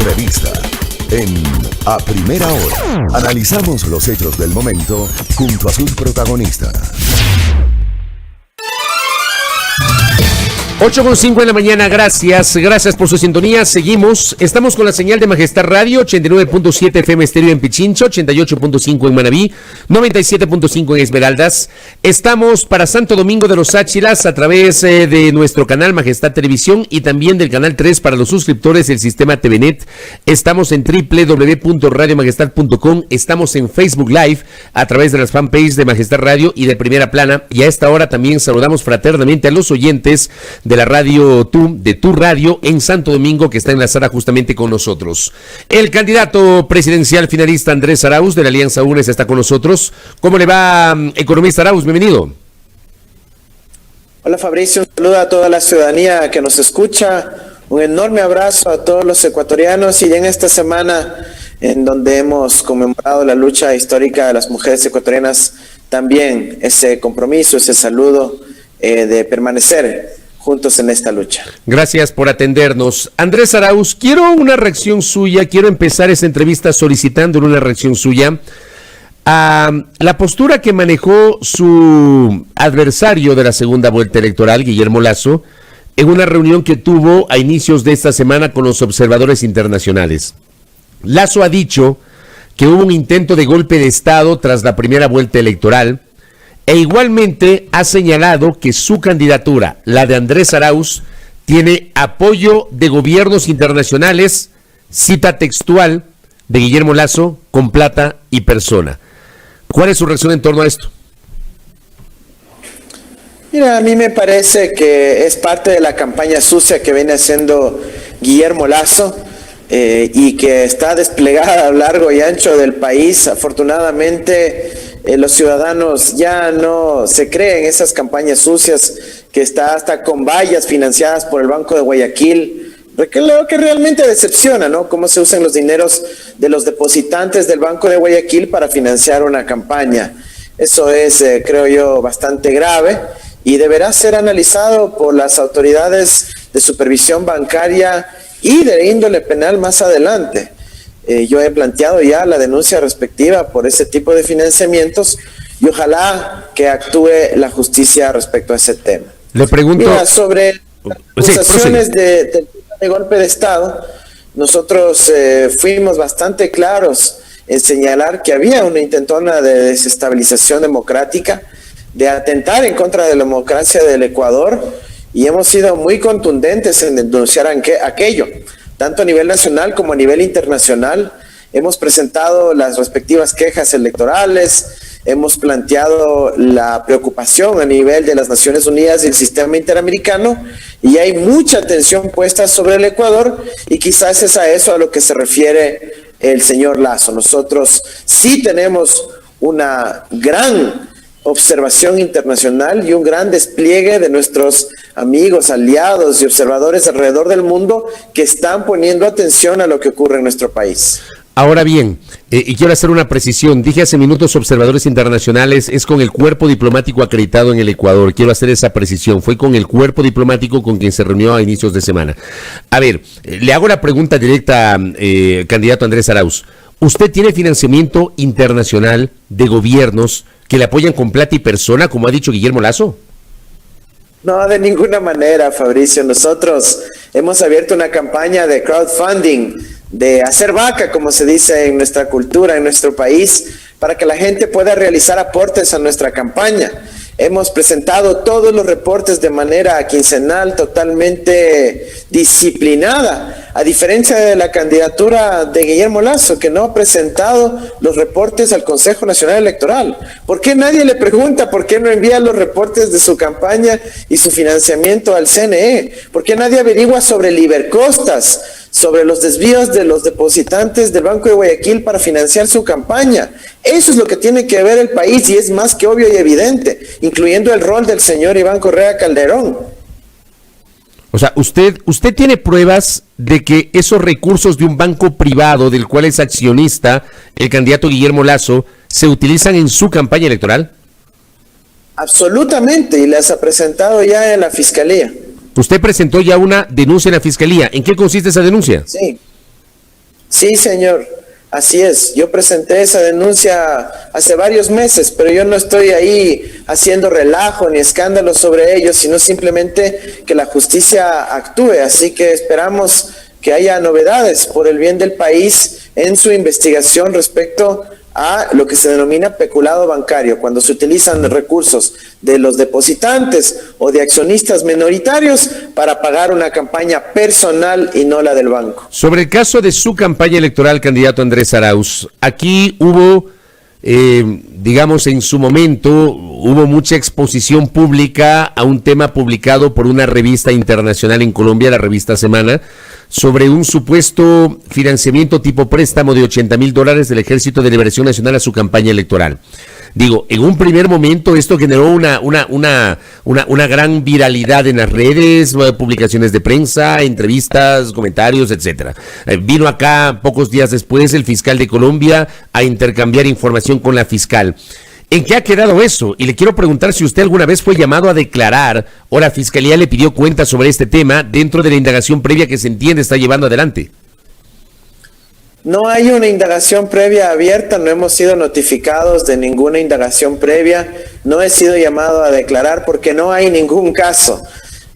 Entrevista. En A Primera Hora, analizamos los hechos del momento junto a sus protagonistas. 8:05 en la mañana, gracias por su sintonía. Seguimos, estamos con la señal de Majestad Radio, 89.7 FM estéreo en Pichincho, 88.5 en Manabí, 97.5 en Esmeraldas. Estamos para Santo Domingo de los Áchilas a través de nuestro canal Majestad Televisión y también del canal 3 para los suscriptores del sistema TVNet. Estamos en www.radiomajestad.com, estamos en Facebook Live a través de las fanpages de Majestad Radio y de Primera Plana. Y a esta hora también saludamos fraternamente a los oyentes de la radio de tu radio en Santo Domingo, que está enlazada justamente con nosotros. El candidato presidencial finalista Andrés Arauz de la Alianza UNES está con nosotros. ¿Cómo le va, economista Arauz? Bienvenido. Hola Fabricio, un saludo a toda la ciudadanía que nos escucha, un enorme abrazo a todos los ecuatorianos y en esta semana en donde hemos conmemorado la lucha histórica de las mujeres ecuatorianas, también ese compromiso, ese saludo de permanecer juntos en esta lucha. Gracias por atendernos. Andrés Arauz, quiero una reacción suya, quiero empezar esta entrevista solicitando una reacción suya a la postura que manejó su adversario de la segunda vuelta electoral, Guillermo Lasso, en una reunión que tuvo a inicios de esta semana con los observadores internacionales. Lasso ha dicho que hubo un intento de golpe de Estado tras la primera vuelta electoral, e igualmente ha señalado que su candidatura, la de Andrés Arauz, tiene apoyo de gobiernos internacionales, cita textual de Guillermo Lasso, con plata y persona. ¿Cuál es su reacción en torno a esto? Mira, a mí me parece que es parte de la campaña sucia que viene haciendo Guillermo Lasso y que está desplegada a lo largo y ancho del país. Afortunadamente, los ciudadanos ya no se creen esas campañas sucias que está hasta con vallas financiadas por el Banco de Guayaquil. Lo que realmente decepciona, ¿no? Cómo se usan los dineros de los depositantes del Banco de Guayaquil para financiar una campaña. Eso es, creo yo, bastante grave y deberá ser analizado por las autoridades de supervisión bancaria y de índole penal más adelante. Yo he planteado ya la denuncia respectiva por ese tipo de financiamientos y ojalá que actúe la justicia respecto a ese tema. Le pregunto... Mira, sobre las acusaciones de golpe de Estado, nosotros fuimos bastante claros en señalar que había una intentona de desestabilización democrática, de atentar en contra de la democracia del Ecuador, y hemos sido muy contundentes en denunciar aquello. Tanto a nivel nacional como a nivel internacional, hemos presentado las respectivas quejas electorales, hemos planteado la preocupación a nivel de las Naciones Unidas y el sistema interamericano, y hay mucha atención puesta sobre el Ecuador, y quizás es a eso a lo que se refiere el señor Lasso. Nosotros sí tenemos una gran observación internacional y un gran despliegue de nuestros amigos, aliados y observadores alrededor del mundo que están poniendo atención a lo que ocurre en nuestro país. Ahora bien, y quiero hacer una precisión, dije hace minutos observadores internacionales, es con el cuerpo diplomático acreditado en el Ecuador, quiero hacer esa precisión, fue con el cuerpo diplomático con quien se reunió a inicios de semana. A ver, le hago la pregunta directa, candidato Andrés Arauz, ¿usted tiene financiamiento internacional de gobiernos que le apoyan con plata y persona, como ha dicho Guillermo Lasso? No, de ninguna manera, Fabricio. Nosotros hemos abierto una campaña de crowdfunding, de hacer vaca, como se dice en nuestra cultura, en nuestro país, para que la gente pueda realizar aportes a nuestra campaña. Hemos presentado todos los reportes de manera quincenal, totalmente disciplinada, a diferencia de la candidatura de Guillermo Lasso, que no ha presentado los reportes al Consejo Nacional Electoral. ¿Por qué nadie le pregunta por qué no envía los reportes de su campaña y su financiamiento al CNE? ¿Por qué nadie averigua sobre el Ibercostas, sobre los desvíos de los depositantes del Banco de Guayaquil para financiar su campaña? Eso es lo que tiene que ver el país y es más que obvio y evidente, incluyendo el rol del señor Iván Correa Calderón. O sea, usted tiene pruebas de que esos recursos de un banco privado del cual es accionista el candidato Guillermo Lasso se utilizan en su campaña electoral. Absolutamente, y las ha presentado ya en la Fiscalía. Usted presentó ya una denuncia en la Fiscalía. ¿En qué consiste esa denuncia? Sí. Sí, señor. Así es, yo presenté esa denuncia hace varios meses, pero yo no estoy ahí haciendo relajo ni escándalo sobre ello, sino simplemente que la justicia actúe. Así que esperamos que haya novedades por el bien del país en su investigación respecto a lo que se denomina peculado bancario, cuando se utilizan recursos de los depositantes o de accionistas minoritarios para pagar una campaña personal y no la del banco. Sobre el caso de su campaña electoral, candidato Andrés Arauz, aquí hubo, digamos, en su momento, hubo mucha exposición pública a un tema publicado por una revista internacional en Colombia, la revista Semana, sobre un supuesto financiamiento tipo préstamo de $80,000 del Ejército de Liberación Nacional a su campaña electoral. Digo, en un primer momento esto generó una gran viralidad en las redes, publicaciones de prensa, entrevistas, comentarios, etcétera. Vino acá pocos días después el fiscal de Colombia a intercambiar información con la fiscal. ¿En qué ha quedado eso? Y le quiero preguntar si usted alguna vez fue llamado a declarar o la fiscalía le pidió cuentas sobre este tema dentro de la indagación previa que se entiende está llevando adelante. No hay una indagación previa abierta, no hemos sido notificados de ninguna indagación previa, no he sido llamado a declarar porque no hay ningún caso.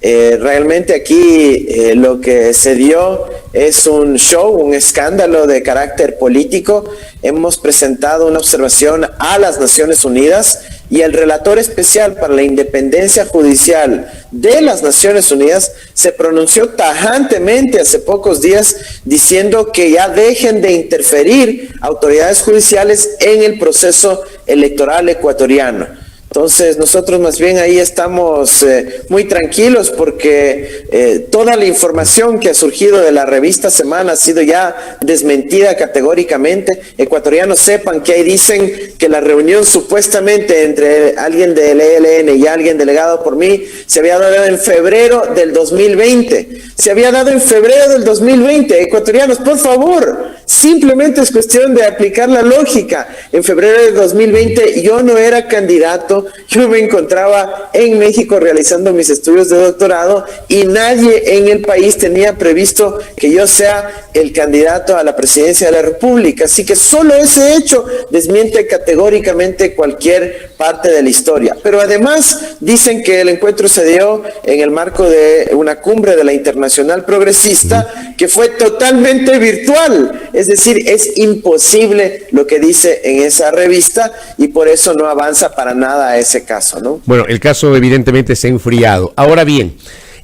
Realmente aquí lo que se dio es un show, un escándalo de carácter político. Hemos presentado una observación a las Naciones Unidas y el relator especial para la independencia judicial de las Naciones Unidas se pronunció tajantemente hace pocos días diciendo que ya dejen de interferir autoridades judiciales en el proceso electoral ecuatoriano. Entonces nosotros más bien ahí estamos muy tranquilos porque toda la información que ha surgido de la revista Semana ha sido ya desmentida categóricamente. Ecuatorianos sepan que ahí dicen que la reunión supuestamente entre alguien del ELN y alguien delegado por mí se había dado en febrero del 2020. Se había dado en febrero del 2020. Ecuatorianos, por favor, simplemente es cuestión de aplicar la lógica. En febrero del 2020 yo no era candidato. Yo me encontraba en México realizando mis estudios de doctorado y nadie en el país tenía previsto que yo sea el candidato a la presidencia de la República. Así que solo ese hecho desmiente categóricamente cualquier parte de la historia. Pero además dicen que el encuentro se dio en el marco de una cumbre de la Internacional Progresista que fue totalmente virtual. Es decir, es imposible lo que dice en esa revista y por eso no avanza para nada a ese caso, ¿no? Bueno, el caso evidentemente se ha enfriado. Ahora bien,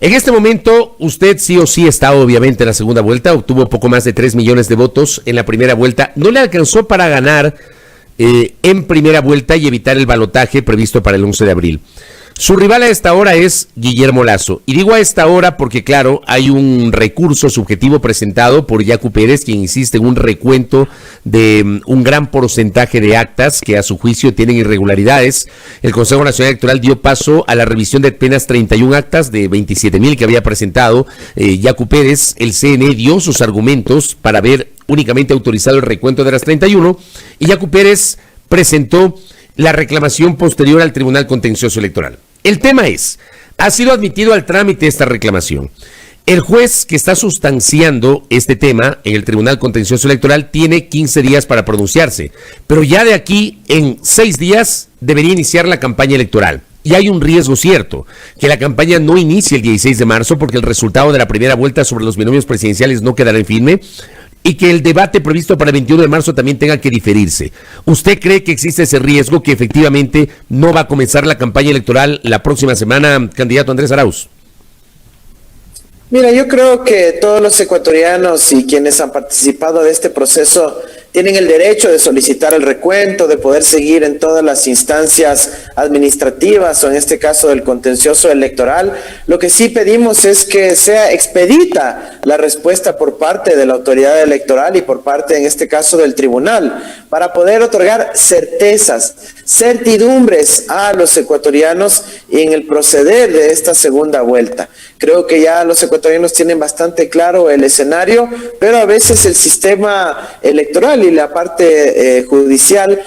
en este momento usted sí o sí está obviamente en la segunda vuelta, obtuvo poco más de 3 millones de votos en la primera vuelta, no le alcanzó para ganar en primera vuelta y evitar el balotaje previsto para el 11 de abril. Su rival a esta hora es Guillermo Lasso. Y digo a esta hora porque, claro, hay un recurso subjetivo presentado por Yacu Pérez, quien insiste en un recuento de un gran porcentaje de actas que a su juicio tienen irregularidades. El Consejo Nacional Electoral dio paso a la revisión de apenas 31 actas de 27,000 que había presentado Yacu Pérez. El CNE dio sus argumentos para haber únicamente autorizado el recuento de las 31 y Yacu Pérez presentó la reclamación posterior al Tribunal Contencioso Electoral. El tema es, ha sido admitido al trámite esta reclamación. El juez que está sustanciando este tema en el Tribunal Contencioso Electoral tiene 15 días para pronunciarse, pero ya de aquí en 6 días debería iniciar la campaña electoral. Y hay un riesgo cierto, que la campaña no inicie el 16 de marzo porque el resultado de la primera vuelta sobre los binomios presidenciales no quedará en firme y que el debate previsto para el 21 de marzo también tenga que diferirse. ¿Usted cree que existe ese riesgo que efectivamente no va a comenzar la campaña electoral la próxima semana, candidato Andrés Arauz? Mira, yo creo que todos los ecuatorianos y quienes han participado de este proceso tienen el derecho de solicitar el recuento, de poder seguir en todas las instancias administrativas o en este caso del contencioso electoral. Lo que sí pedimos es que sea expedita la respuesta por parte de la autoridad electoral y por parte, en este caso, del tribunal, para poder otorgar certezas certidumbres a los ecuatorianos en el proceder de esta segunda vuelta. Creo que ya los ecuatorianos tienen bastante claro el escenario, pero a veces el sistema electoral y la parte judicial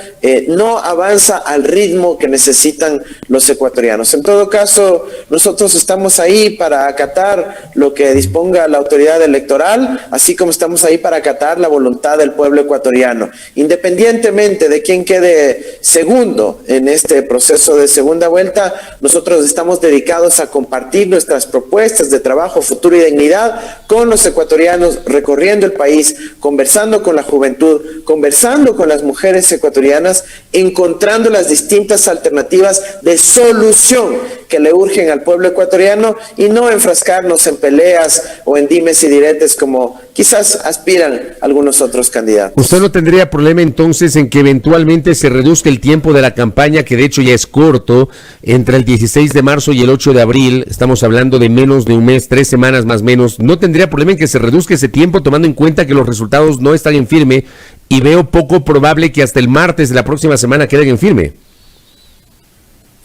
no avanza al ritmo que necesitan los ecuatorianos. En todo caso, nosotros estamos ahí para acatar lo que disponga la autoridad electoral, así como estamos ahí para acatar la voluntad del pueblo ecuatoriano. Independientemente de quién quede segundo en este proceso de segunda vuelta, nosotros estamos dedicados a compartir nuestras propuestas de trabajo, futuro y dignidad con los ecuatorianos, recorriendo el país, conversando con la juventud, conversando con las mujeres ecuatorianas, encontrando las distintas alternativas de solución que le urgen al pueblo ecuatoriano y no enfrascarnos en peleas o en dimes y diretes como quizás aspiran algunos otros candidatos. ¿Usted no tendría problema entonces en que eventualmente se reduzca el tiempo de la campaña, que de hecho ya es corto, entre el 16 de marzo y el 8 de abril? Estamos hablando de menos de un mes, 3 semanas más o menos. ¿No tendría problema en que se reduzca ese tiempo, tomando en cuenta que los resultados no están en firme y veo poco probable que hasta el martes de la próxima semana queden en firme?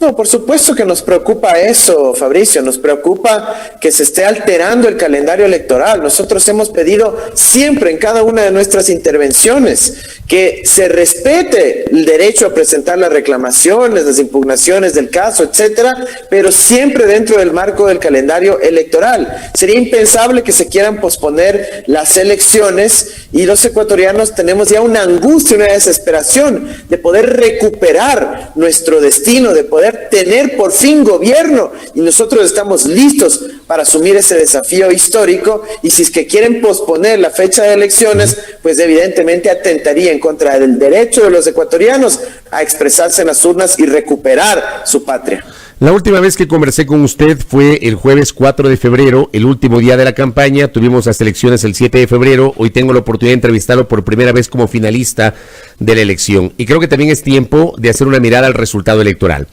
No, por supuesto que nos preocupa eso, Fabricio, nos preocupa que se esté alterando el calendario electoral. Nosotros hemos pedido siempre en cada una de nuestras intervenciones que se respete el derecho a presentar las reclamaciones, las impugnaciones del caso, etcétera, pero siempre dentro del marco del calendario electoral. Sería impensable que se quieran posponer las elecciones y los ecuatorianos tenemos ya una angustia, una desesperación de poder recuperar nuestro destino, de poder tener por fin gobierno, y nosotros estamos listos para asumir ese desafío histórico. Y si es que quieren posponer la fecha de elecciones, pues evidentemente atentaría en contra del derecho de los ecuatorianos a expresarse en las urnas y recuperar su patria. La última vez que conversé con usted fue el jueves 4 de febrero, el último día de la campaña. Tuvimos las elecciones el 7 de febrero. Hoy tengo la oportunidad de entrevistarlo por primera vez como finalista de la elección. Y creo que también es tiempo de hacer una mirada al resultado electoral.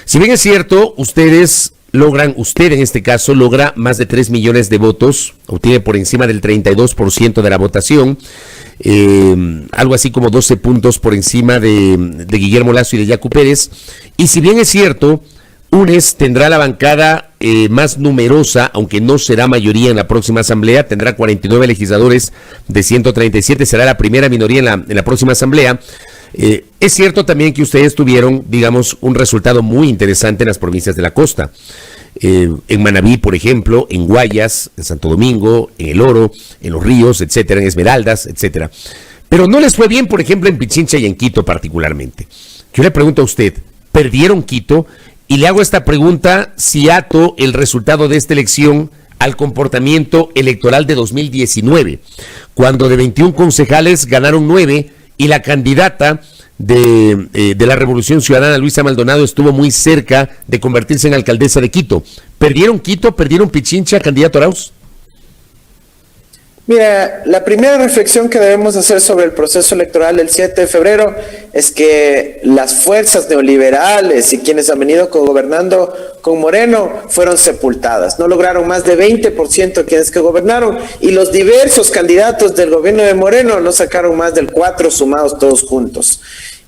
Si bien es cierto, usted en este caso logra más de 3 millones de votos, obtiene por encima del 32% de la votación, algo así como 12 puntos por encima de Guillermo Lasso y de Yacu Pérez. Y si bien es cierto, UNES tendrá la bancada más numerosa, aunque no será mayoría en la próxima asamblea, tendrá 49 legisladores de 137, será la primera minoría en la próxima asamblea. Es cierto también que ustedes tuvieron, digamos, un resultado muy interesante en las provincias de la costa. En Manabí, por ejemplo, en Guayas, en Santo Domingo, en El Oro, en Los Ríos, etcétera, en Esmeraldas, etcétera. Pero no les fue bien, por ejemplo, en Pichincha y en Quito particularmente. Yo le pregunto a usted, ¿perdieron Quito? Y le hago esta pregunta si ato el resultado de esta elección al comportamiento electoral de 2019, cuando de 21 concejales ganaron 9 y la candidata de la Revolución Ciudadana, Luisa Maldonado, estuvo muy cerca de convertirse en alcaldesa de Quito. ¿Perdieron Quito? ¿Perdieron Pichincha, candidato Arauz? Mira, la primera reflexión que debemos hacer sobre el proceso electoral del 7 de febrero es que las fuerzas neoliberales y quienes han venido gobernando con Moreno fueron sepultadas. No lograron más de 20% quienes que gobernaron, y los diversos candidatos del gobierno de Moreno no sacaron más del 4% sumados todos juntos.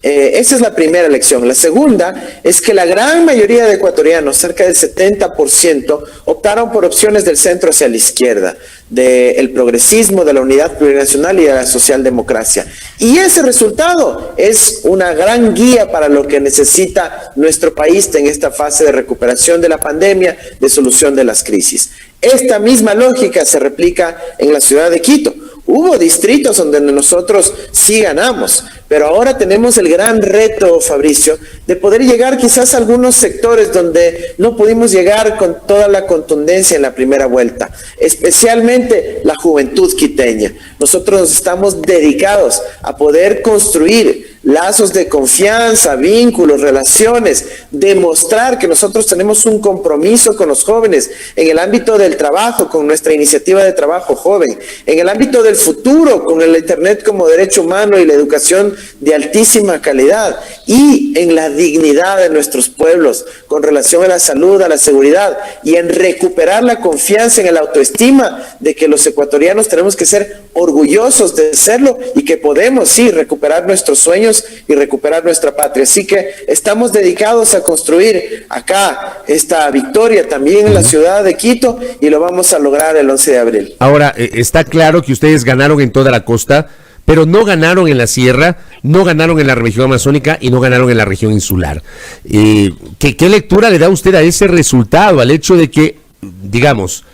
Esa es la primera lección. La segunda es que la gran mayoría de ecuatorianos, cerca del 70%, optaron por opciones del centro hacia la izquierda, del progresismo, de la unidad plurinacional y de la socialdemocracia. Y ese resultado es una gran guía para lo que necesita nuestro país en esta fase de recuperación de la pandemia, de solución de las crisis. Esta misma lógica se replica en la ciudad de Quito. Hubo distritos donde nosotros sí ganamos, pero ahora tenemos el gran reto, Fabricio, de poder llegar quizás a algunos sectores donde no pudimos llegar con toda la contundencia en la primera vuelta, especialmente la juventud quiteña. Nosotros estamos dedicados a poder construir lazos de confianza, vínculos, relaciones, demostrar que nosotros tenemos un compromiso con los jóvenes en el ámbito del trabajo, con nuestra iniciativa de trabajo joven, en el ámbito del futuro, con el Internet como derecho humano y la educación de altísima calidad, y en la dignidad de nuestros pueblos, con relación a la salud, a la seguridad, y en recuperar la confianza en la autoestima de que los ecuatorianos tenemos que ser orgullosos de serlo y que podemos, sí, recuperar nuestros sueños sueños y recuperar nuestra patria. Así que estamos dedicados a construir acá esta victoria también en la ciudad de Quito y lo vamos a lograr el 11 de abril. Ahora, está claro que ustedes ganaron en toda la costa, pero no ganaron en la sierra, no ganaron en la región amazónica y no ganaron en la región insular. ¿Qué lectura le da usted a ese resultado, al hecho de que, digamos,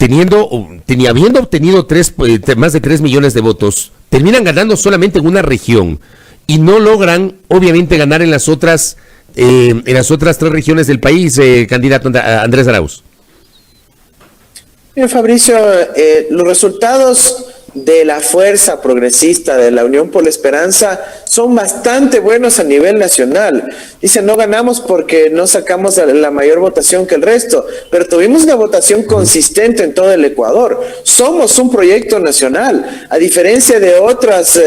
habiendo obtenido más de 3 millones de votos, terminan ganando solamente en una región y no logran, obviamente, ganar en las otras 3 regiones del país, candidato Andrés Arauz? Bien, Fabricio, los resultados de la fuerza progresista de la Unión por la Esperanza son bastante buenos a nivel nacional. Dicen, no ganamos porque no sacamos la mayor votación que el resto, pero tuvimos una votación consistente en todo el Ecuador. Somos un proyecto nacional, a diferencia de otras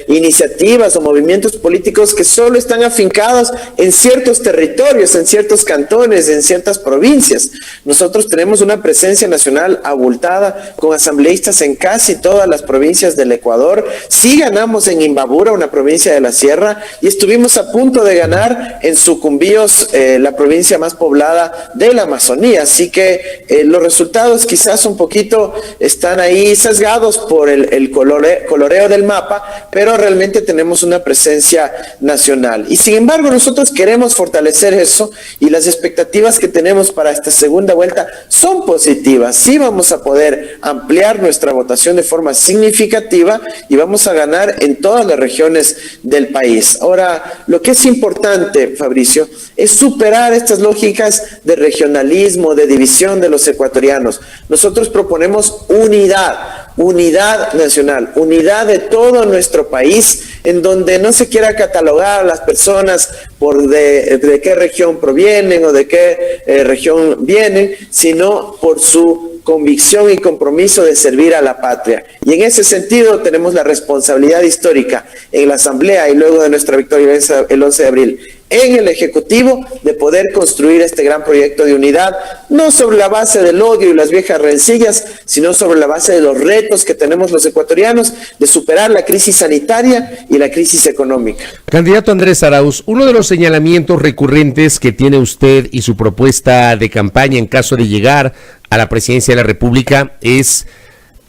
iniciativas o movimientos políticos que solo están afincados en ciertos territorios, en ciertos cantones, en ciertas provincias. Nosotros tenemos una presencia nacional abultada con asambleístas en casi todas las provincias del Ecuador. Sí ganamos en Imbabura, una provincia de la sierra, y estuvimos a punto de ganar en Sucumbíos, la provincia más poblada de la Amazonía. Así que los resultados quizás un poquito están ahí sesgados por el coloreo del mapa, pero realmente tenemos una presencia nacional. Y sin embargo, nosotros queremos fortalecer eso, y las expectativas que tenemos para esta segunda vuelta son positivas. Sí vamos a poder ampliar nuestra votación de forma significativa y vamos a ganar en todas las regiones del país. Ahora, lo que es importante, Fabricio, es superar estas lógicas de regionalismo, de división de los ecuatorianos. Nosotros proponemos unidad nacional, unidad de todo nuestro país, en donde no se quiera catalogar a las personas por de qué región provienen o de qué región vienen, sino por su convicción y compromiso de servir a la patria. Y en ese sentido tenemos la responsabilidad histórica en la Asamblea y luego de nuestra victoria el 11 de abril en el Ejecutivo de poder construir este gran proyecto de unidad, no sobre la base del odio y las viejas rencillas, sino sobre la base de los retos que tenemos los ecuatorianos de superar la crisis sanitaria y la crisis económica. Candidato Andrés Arauz, uno de los señalamientos recurrentes que tiene usted y su propuesta de campaña en caso de llegar a la presidencia de la República es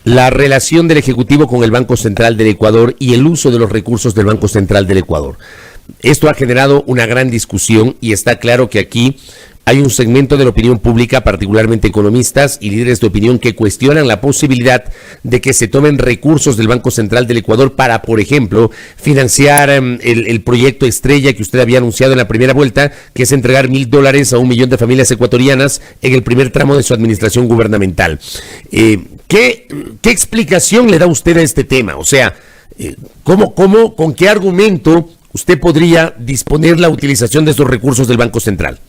la relación del Ejecutivo con el Banco Central del Ecuador y el uso de los recursos del Banco Central del Ecuador. Esto ha generado una gran discusión y está claro que aquí hay un segmento de la opinión pública, particularmente economistas y líderes de opinión, que cuestionan la posibilidad de que se tomen recursos del Banco Central del Ecuador para, por ejemplo, financiar el proyecto estrella que usted había anunciado en la primera vuelta, que es entregar $1,000 a 1 millón de familias ecuatorianas en el primer tramo de su administración gubernamental. ¿Qué explicación le da usted a este tema? O sea, ¿con qué argumento usted podría disponer la utilización de esos recursos del Banco Central?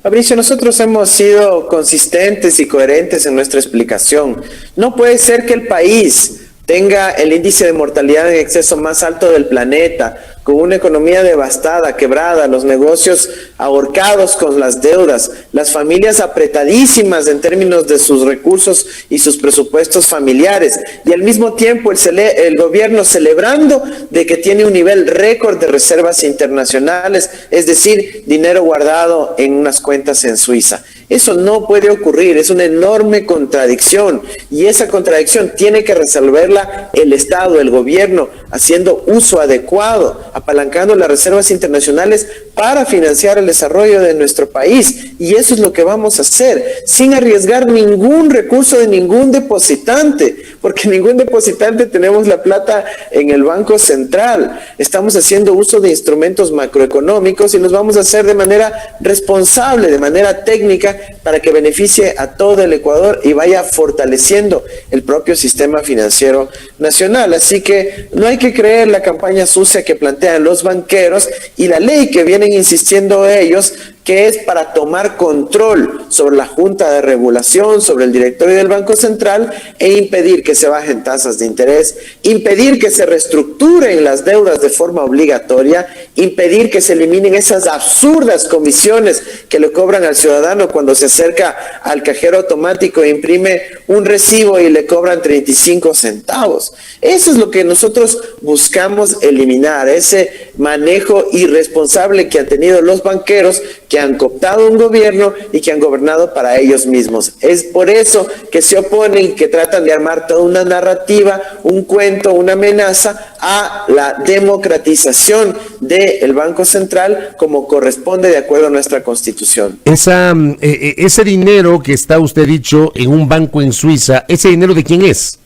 Fabricio, nosotros hemos sido consistentes y coherentes en nuestra explicación. No puede ser que el país tenga el índice de mortalidad en exceso más alto del planeta, con una economía devastada, quebrada, los negocios ahorcados con las deudas, las familias apretadísimas en términos de sus recursos y sus presupuestos familiares, y al mismo tiempo el gobierno celebrando de que tiene un nivel récord de reservas internacionales, es decir, dinero guardado en unas cuentas en Suiza. Eso no puede ocurrir, es una enorme contradicción, y esa contradicción tiene que resolverla el Estado, el gobierno, haciendo uso adecuado, apalancando las reservas internacionales para financiar el desarrollo de nuestro país. Y eso es lo que vamos a hacer, sin arriesgar ningún recurso de ningún depositante, porque ningún depositante tenemos la plata en el Banco Central. Estamos haciendo uso de instrumentos macroeconómicos y los vamos a hacer de manera responsable, de manera técnica, para que beneficie a todo el Ecuador y vaya fortaleciendo el propio sistema financiero nacional. Así que no hay que creer la campaña sucia que plantean los banqueros y la ley que vienen insistiendo ellos que es para tomar control sobre la Junta de Regulación, sobre el directorio del Banco Central e impedir que se bajen tasas de interés, impedir que se reestructuren las deudas de forma obligatoria, impedir que se eliminen esas absurdas comisiones que le cobran al ciudadano cuando se acerca al cajero automático e imprime un recibo y le cobran 35 centavos. Eso es lo que nosotros buscamos eliminar, ese manejo irresponsable que han tenido los banqueros, que han cooptado un gobierno y que han gobernado para ellos mismos. Es por eso que se oponen, que tratan de armar toda una narrativa, un cuento, una amenaza a la democratización del Banco Central como corresponde de acuerdo a nuestra Constitución. Ese dinero que está usted dicho en un banco en Suiza, ¿ese dinero de quién es?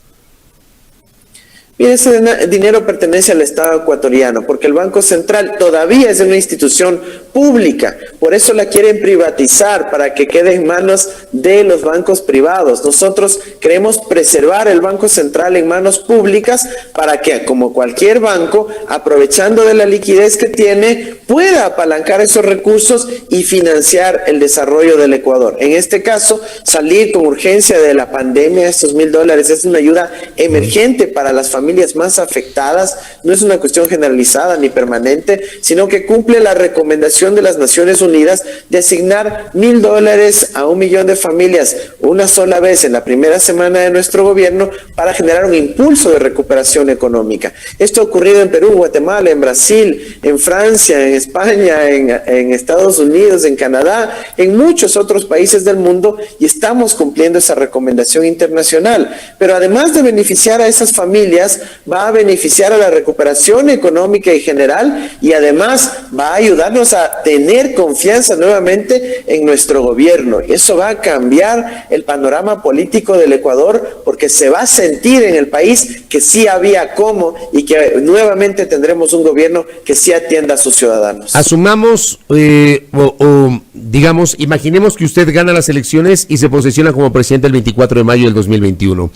Mire, ese dinero pertenece al Estado ecuatoriano, porque el Banco Central todavía es una institución pública, por eso la quieren privatizar, para que quede en manos de los bancos privados. Nosotros queremos preservar el Banco Central en manos públicas para que, como cualquier banco, aprovechando de la liquidez que tiene, pueda apalancar esos recursos y financiar el desarrollo del Ecuador. En este caso, salir con urgencia de la pandemia, estos $1,000 es una ayuda emergente para las familias más afectadas, no es una cuestión generalizada ni permanente, sino que cumple la recomendación de las Naciones Unidas de asignar $1,000 a 1 millón de familias una sola vez en la primera semana de nuestro gobierno para generar un impulso de recuperación económica. Esto ha ocurrido en Perú, Guatemala, en Brasil, en Francia, en España, en Estados Unidos, en Canadá, en muchos otros países del mundo, y estamos cumpliendo esa recomendación internacional. Pero además de beneficiar a esas familias, va a beneficiar a la recuperación económica en general, y además va a ayudarnos a tener confianza nuevamente en nuestro gobierno. Y eso va a cambiar el panorama político del Ecuador, porque se va a sentir en el país que sí había cómo, y que nuevamente tendremos un gobierno que sí atienda a sus ciudadanos. Asumamos, digamos, imaginemos que usted gana las elecciones y se posesiona como presidente el 24 de mayo del 2021.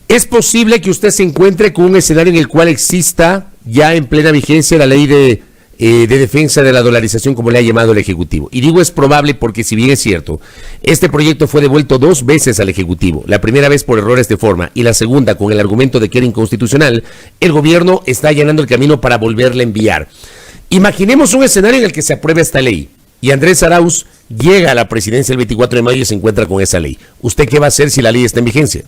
¿Es posible que usted se encuentre con un escenario en el cual exista ya en plena vigencia la ley de defensa de la dolarización, como le ha llamado el Ejecutivo? Y digo es probable porque, si bien es cierto, este proyecto fue devuelto 2 veces al Ejecutivo, la primera vez por errores de forma y la segunda con el argumento de que era inconstitucional, el gobierno está allanando el camino para volverle a enviar. Imaginemos un escenario en el que se apruebe esta ley y Andrés Arauz llega a la presidencia el 24 de mayo y se encuentra con esa ley. ¿Usted qué va a hacer si la ley está en vigencia?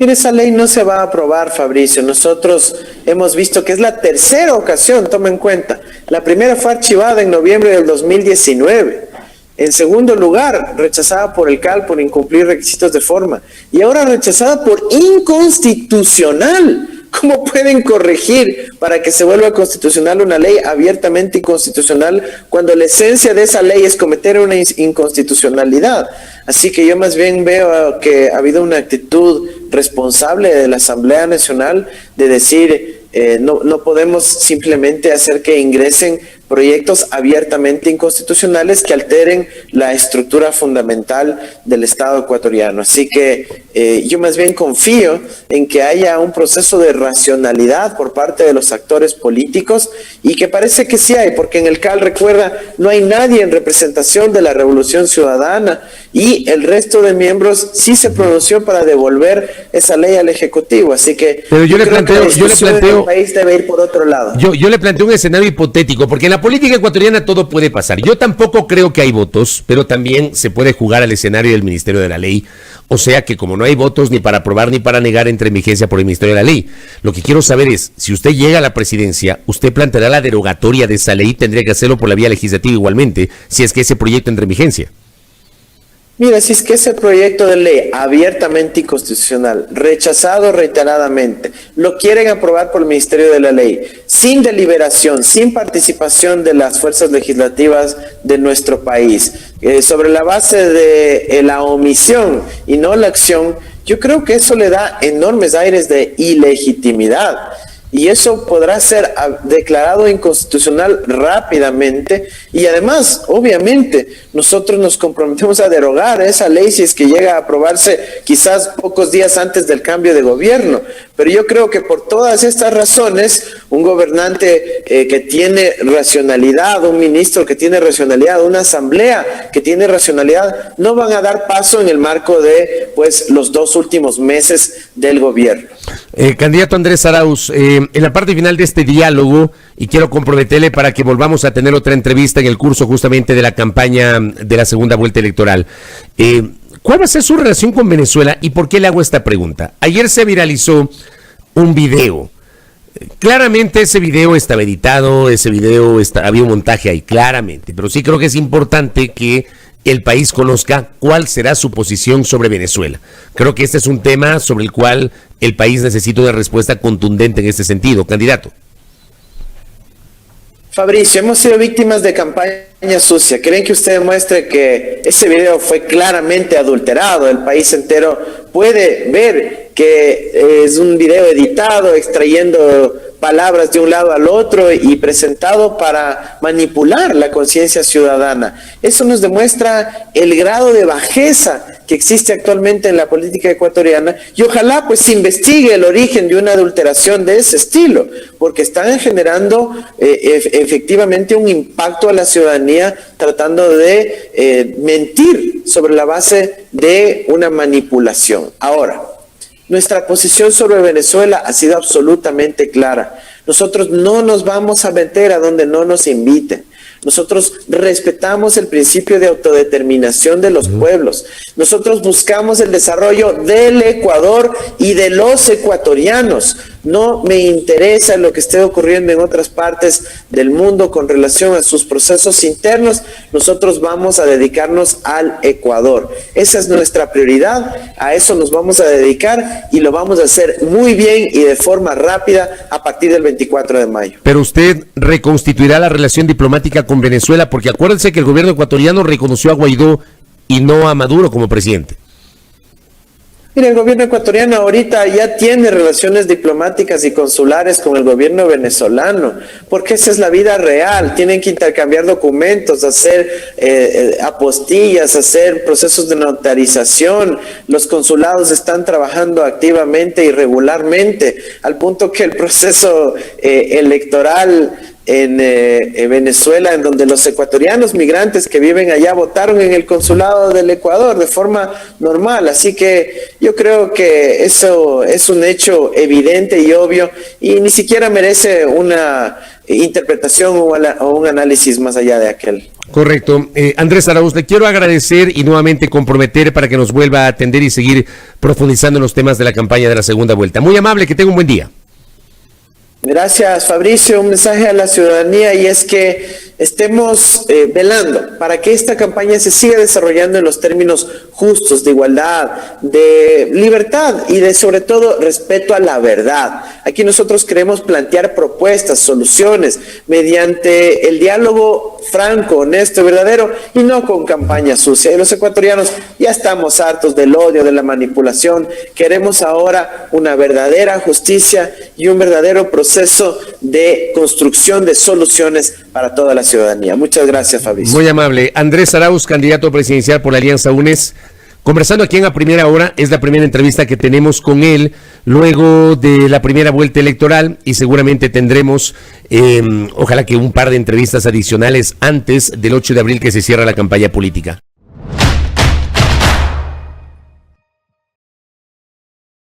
Mire, esa ley no se va a aprobar, Fabricio. Nosotros hemos visto que es la tercera ocasión, toma en cuenta. La primera fue archivada en noviembre del 2019. En segundo lugar, rechazada por el CAL por incumplir requisitos de forma. Y ahora rechazada por inconstitucional. ¿Cómo pueden corregir para que se vuelva constitucional una ley abiertamente inconstitucional cuando la esencia de esa ley es cometer una inconstitucionalidad? Así que yo más bien veo que ha habido una actitud responsable de la Asamblea Nacional de decir no podemos simplemente hacer que ingresen proyectos abiertamente inconstitucionales que alteren la estructura fundamental del Estado ecuatoriano. Así que yo más bien confío en que haya un proceso de racionalidad por parte de los actores políticos, y que parece que sí hay, porque en el CAL, recuerda, no hay nadie en representación de la Revolución Ciudadana, y el resto de miembros sí se pronunció para devolver esa ley al Ejecutivo. Así que pero yo le planteo, el país debe ir por otro lado. Yo le planteo un escenario hipotético, porque en la política ecuatoriana todo puede pasar. Yo tampoco creo que hay votos, pero también se puede jugar al escenario del Ministerio de la Ley. O sea que, como no hay votos ni para aprobar ni para negar, entra en vigencia por el Ministerio de la Ley. Lo que quiero saber es, si usted llega a la presidencia, ¿usted planteará la derogatoria de esa ley? Tendría que hacerlo por la vía legislativa igualmente, si es que ese proyecto entra en vigencia. Mira, si es que ese proyecto de ley abiertamente inconstitucional, rechazado reiteradamente, lo quieren aprobar por el Ministerio de la Ley, sin deliberación, sin participación de las fuerzas legislativas de nuestro país, sobre la base de la omisión y no la acción, yo creo que eso le da enormes aires de ilegitimidad. Y eso podrá ser declarado inconstitucional rápidamente, Y además, obviamente, nosotros nos comprometemos a derogar esa ley si es que llega a aprobarse quizás pocos días antes del cambio de gobierno. Pero yo creo que por todas estas razones, un gobernante que tiene racionalidad, un ministro que tiene racionalidad, una asamblea que tiene racionalidad, no van a dar paso en el marco de pues los 2 últimos meses del gobierno. Candidato Andrés Arauz, en la parte final de este diálogo, y quiero comprometerle para que volvamos a tener otra entrevista en el curso justamente de la campaña de la segunda vuelta electoral, ¿cuál va a ser su relación con Venezuela y por qué le hago esta pregunta? Ayer se viralizó un video. Claramente ese video estaba editado, había un montaje ahí, claramente, pero sí creo que es importante que el país conozca cuál será su posición sobre Venezuela. Creo que este es un tema sobre el cual el país necesita una respuesta contundente en este sentido. Candidato. Fabricio, hemos sido víctimas de campaña sucia. ¿Creen que usted demuestre que ese video fue claramente adulterado? El país entero puede ver que es un video editado, extrayendo palabras de un lado al otro y presentado para manipular la conciencia ciudadana. Eso nos demuestra el grado de bajeza que existe actualmente en la política ecuatoriana y ojalá pues se investigue el origen de una adulteración de ese estilo, porque están generando efectivamente un impacto a la ciudadanía tratando de mentir sobre la base de una manipulación. Ahora, nuestra posición sobre Venezuela ha sido absolutamente clara. Nosotros no nos vamos a meter a donde no nos inviten. Nosotros respetamos el principio de autodeterminación de los pueblos. Nosotros buscamos el desarrollo del Ecuador y de los ecuatorianos. No me interesa lo que esté ocurriendo en otras partes del mundo con relación a sus procesos internos. Nosotros vamos a dedicarnos al Ecuador. Esa es nuestra prioridad, a eso nos vamos a dedicar y lo vamos a hacer muy bien y de forma rápida a partir del 24 de mayo. Pero usted reconstituirá la relación diplomática con Venezuela, porque acuérdense que el gobierno ecuatoriano reconoció a Guaidó y no a Maduro como presidente. Mira, el gobierno ecuatoriano ahorita ya tiene relaciones diplomáticas y consulares con el gobierno venezolano, porque esa es la vida real. Tienen que intercambiar documentos, hacer apostillas, hacer procesos de notarización. Los consulados están trabajando activamente y regularmente, al punto que el proceso electoral en Venezuela, en donde los ecuatorianos migrantes que viven allá votaron en el consulado del Ecuador de forma normal. Así que yo creo que eso es un hecho evidente y obvio y ni siquiera merece una interpretación o un análisis más allá de aquel. Correcto. Andrés Arauz, le quiero agradecer y nuevamente comprometer para que nos vuelva a atender y seguir profundizando en los temas de la campaña de la segunda vuelta. Muy amable, que tenga un buen día. Gracias, Fabricio. Un mensaje a la ciudadanía y es que estemos velando para que esta campaña se siga desarrollando en los términos justos, de igualdad, de libertad y de sobre todo respeto a la verdad. Aquí nosotros queremos plantear propuestas, soluciones mediante el diálogo franco, honesto y verdadero y no con campaña sucia. Y los ecuatorianos ya estamos hartos del odio, de la manipulación. Queremos ahora una verdadera justicia y un verdadero proceso de construcción de soluciones para toda la ciudadanía. Muchas gracias, Fabricio. Muy amable. Andrés Arauz, candidato presidencial por la Alianza UNES, conversando aquí en A Primera Hora. Es la primera entrevista que tenemos con él luego de la primera vuelta electoral y seguramente tendremos, ojalá que un par de entrevistas adicionales antes del 8 de abril que se cierra la campaña política.